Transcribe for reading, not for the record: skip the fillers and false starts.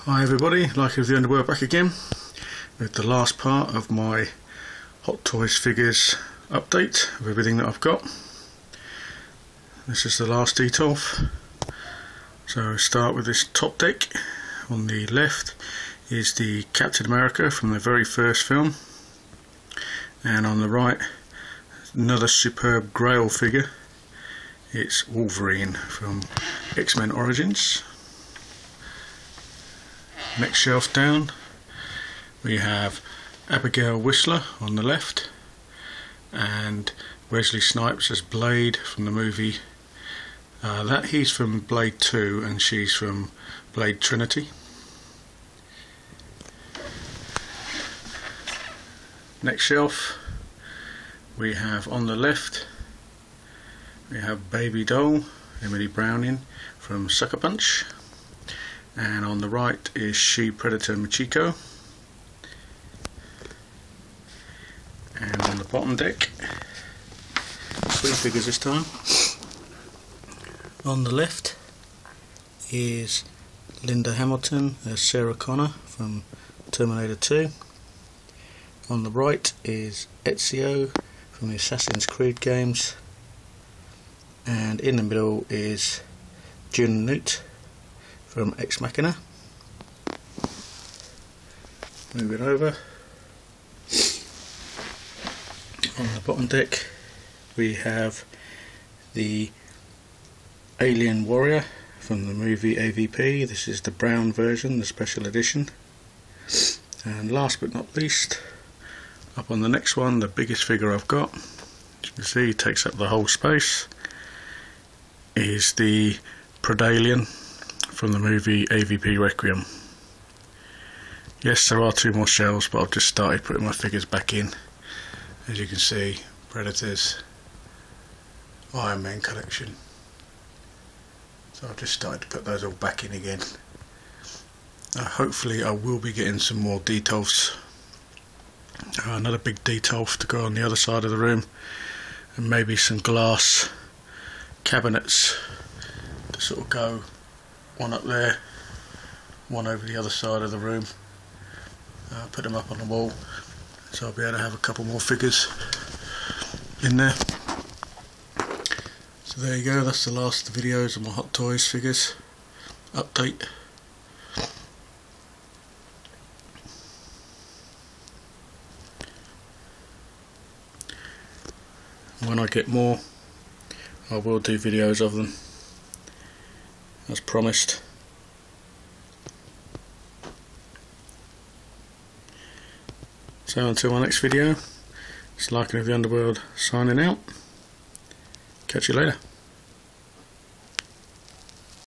Hi everybody, Like of the Underworld back again with the last part of my Hot Toys figures update of everything that I've got. This is the last Detolf. So I start with this top deck. On the left is the Captain America from the very first film, and on the right another superb Grail figure. It's Wolverine from X-Men Origins. Next shelf down we have Abigail Whistler on the left and Wesley Snipes as Blade from the movie. He's from Blade 2 and she's from Blade Trinity. Next shelf we have on the left we have Baby Doll, Emily Browning from Sucker Punch. And on the right is She-Predator Michiko. And on the bottom deck, 3 figures this time. On the left is Linda Hamilton as Sarah Connor from Terminator 2. On the right is Ezio from the Assassin's Creed games. And in the middle is Jun Newt from Ex Machina. Move it over. On the bottom deck we have the Alien Warrior from the movie AVP. This is the brown version, the special edition. And last but not least, up on the next one, the biggest figure I've got, as you can see it takes up the whole space, is the Predalien from the movie AVP Requiem. Yes, there are 2 more shelves, but I've just started putting my figures back in. As you can see, Predators, Iron Man collection. So I've just started to put those all back in again. Hopefully I will be getting some more Detolfs. Another big Detolf to go on the other side of the room, and maybe some glass cabinets to sort of go one up there, one over the other side of the room. Put them up on the wall, so I'll be able to have a couple more figures in there. So there you go, that's the last of the videos of my Hot Toys figures update. When I get more, I will do videos of them, as promised. So until my next video, it's Like of the Underworld signing out. Catch you later.